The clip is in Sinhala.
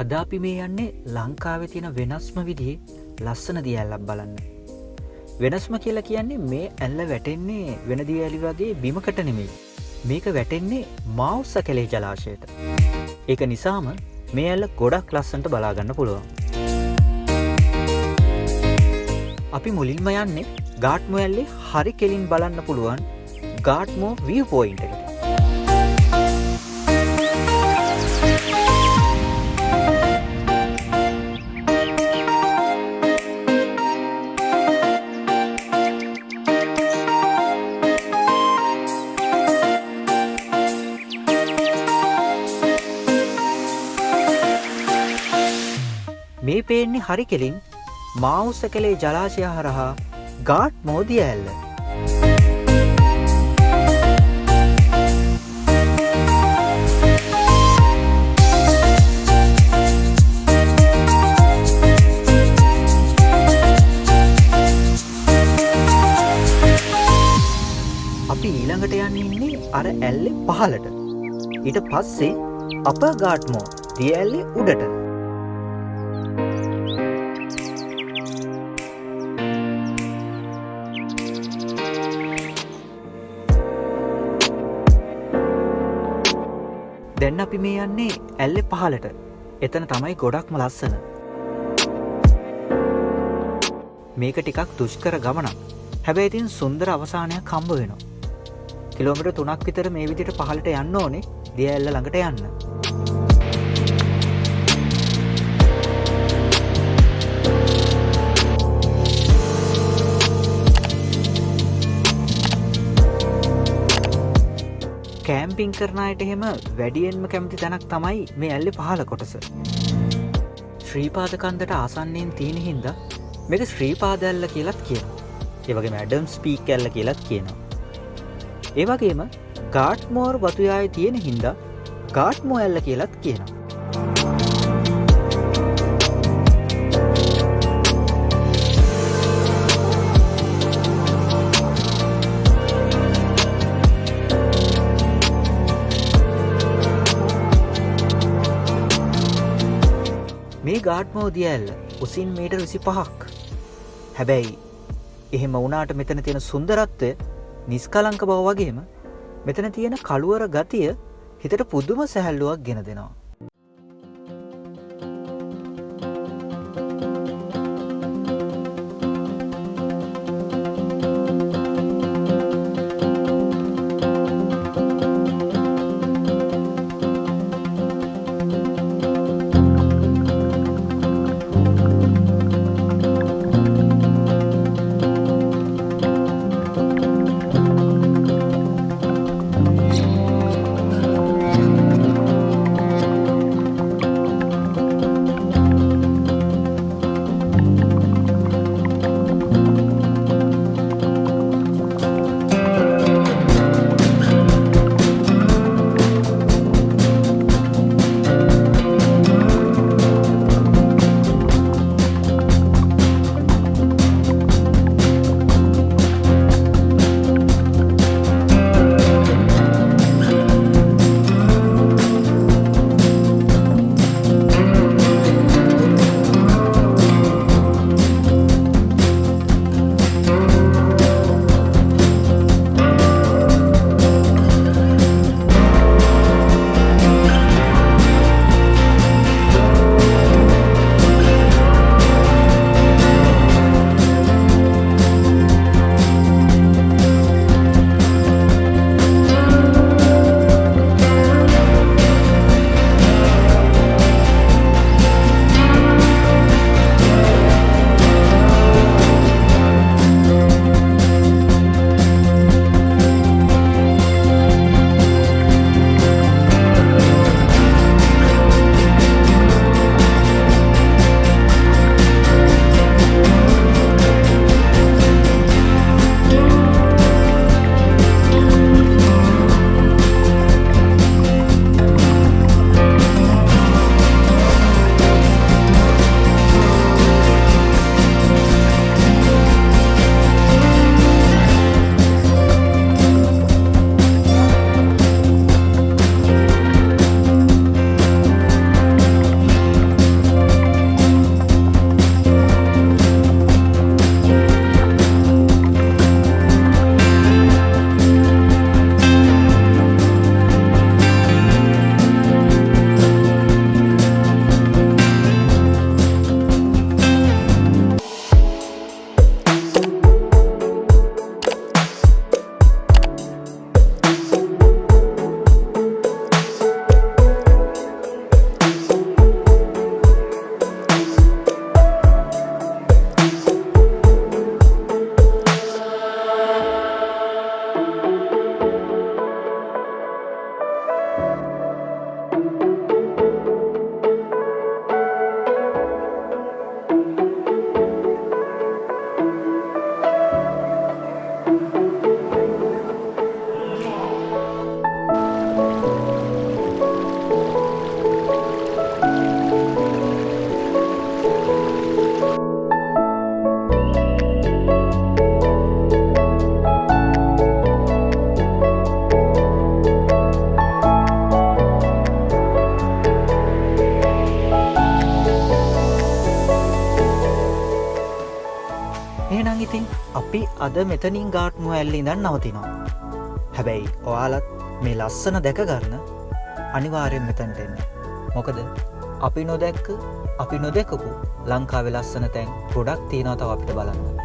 අද අපි මේ යන්නේ ලංකාවේ තියෙන වෙනස්ම විදිහේ ලස්සන දිය ඇල්ලක් බලන්න. වෙනස්ම කියලා කියන්නේ මේ ඇල්ල වැටෙන්නේ වෙන දිය ඇලි වගේ බිමකට නෙමෙයි. මේක වැටෙන්නේ මාවුස්ස කැලේ ජලාශයට. ඒක නිසාම මේ ඇල්ල ගොඩක් ලස්සනට බලා ගන්න පුළුවන්. අපි මුලින්ම යන්නේ ගාට්මෝ ඇල්ලේ හරි කෙලින් බලන්න පුළුවන් ගාට්මෝ viewpoint එකට. මේ පේන්නේ හරි කෙලින් මාවුස්ස කැලේ ජලාශය හරහා ගාට්මෝ දිය ඇල්ල. අපි ඊළඟට යන්නේ අර ඇල්ලේ පහළට. ඊට පස්සේ අප ගාට්මෝ දිය ඇල්ලේ උඩට. දැන් අපි මේ යන්නේ ඇල්ලේ පහළට. එතන තමයි ගොඩක්ම ලස්සන. මේක ටිකක් දුෂ්කර ගමනක්. හැබැයි ඉතින් සුන්දර අවසානයක් හම්බ වෙනවා. කිලෝමීටර් 3ක් විතර මේ විදිහට පහළට යන්න ඕනේ දිය ඇල්ල ළඟට යන්න. කැම්පින් කරන අයට එහෙම වැඩියෙන්ම කැමති තැනක් තමයි මේ ඇල්ලේ පහළ කොටස. ශ්‍රීපාද කන්දට ආසන්නයෙන් තියෙන හින්දා මේක ශ්‍රීපාද ඇල්ල කියලාත් කියනවා. ඒ වගේම ඇඩම්ස් පීක් ඇල්ල කියලාත් කියනවා. ඒ වගේම ගාට්මෝර් වතුයායේ තියෙන හින්දා ගාට්මෝ ඇල්ල කියලාත් කියනවා. මේ ගාට්මෝ දිය ඇල්ල උසින් මීටර් 25ක්. හැබැයි එහෙම වුණාට මෙතන තියෙන සුන්දරත්වය නිස්කලංක බව වගේම මෙතන තියෙන කළුවර ගතිය හිතට පුදුම සැහැල්ලුවක් ගෙන දෙනවා. අපි අද මෙතනින් ගාට්මුව ඇල්ල ඉඳන් නවතිනවා. හැබැයි ඔයාලත් මේ ලස්සන දැක ගන්න අනිවාර්යෙන් මෙතනට එන්න. මොකද අපි නොදැක්ක අපි නොදැකපු ලංකාවේ ලස්සන තැන් ගොඩක් තියෙනවා තව අපිට බලන්න.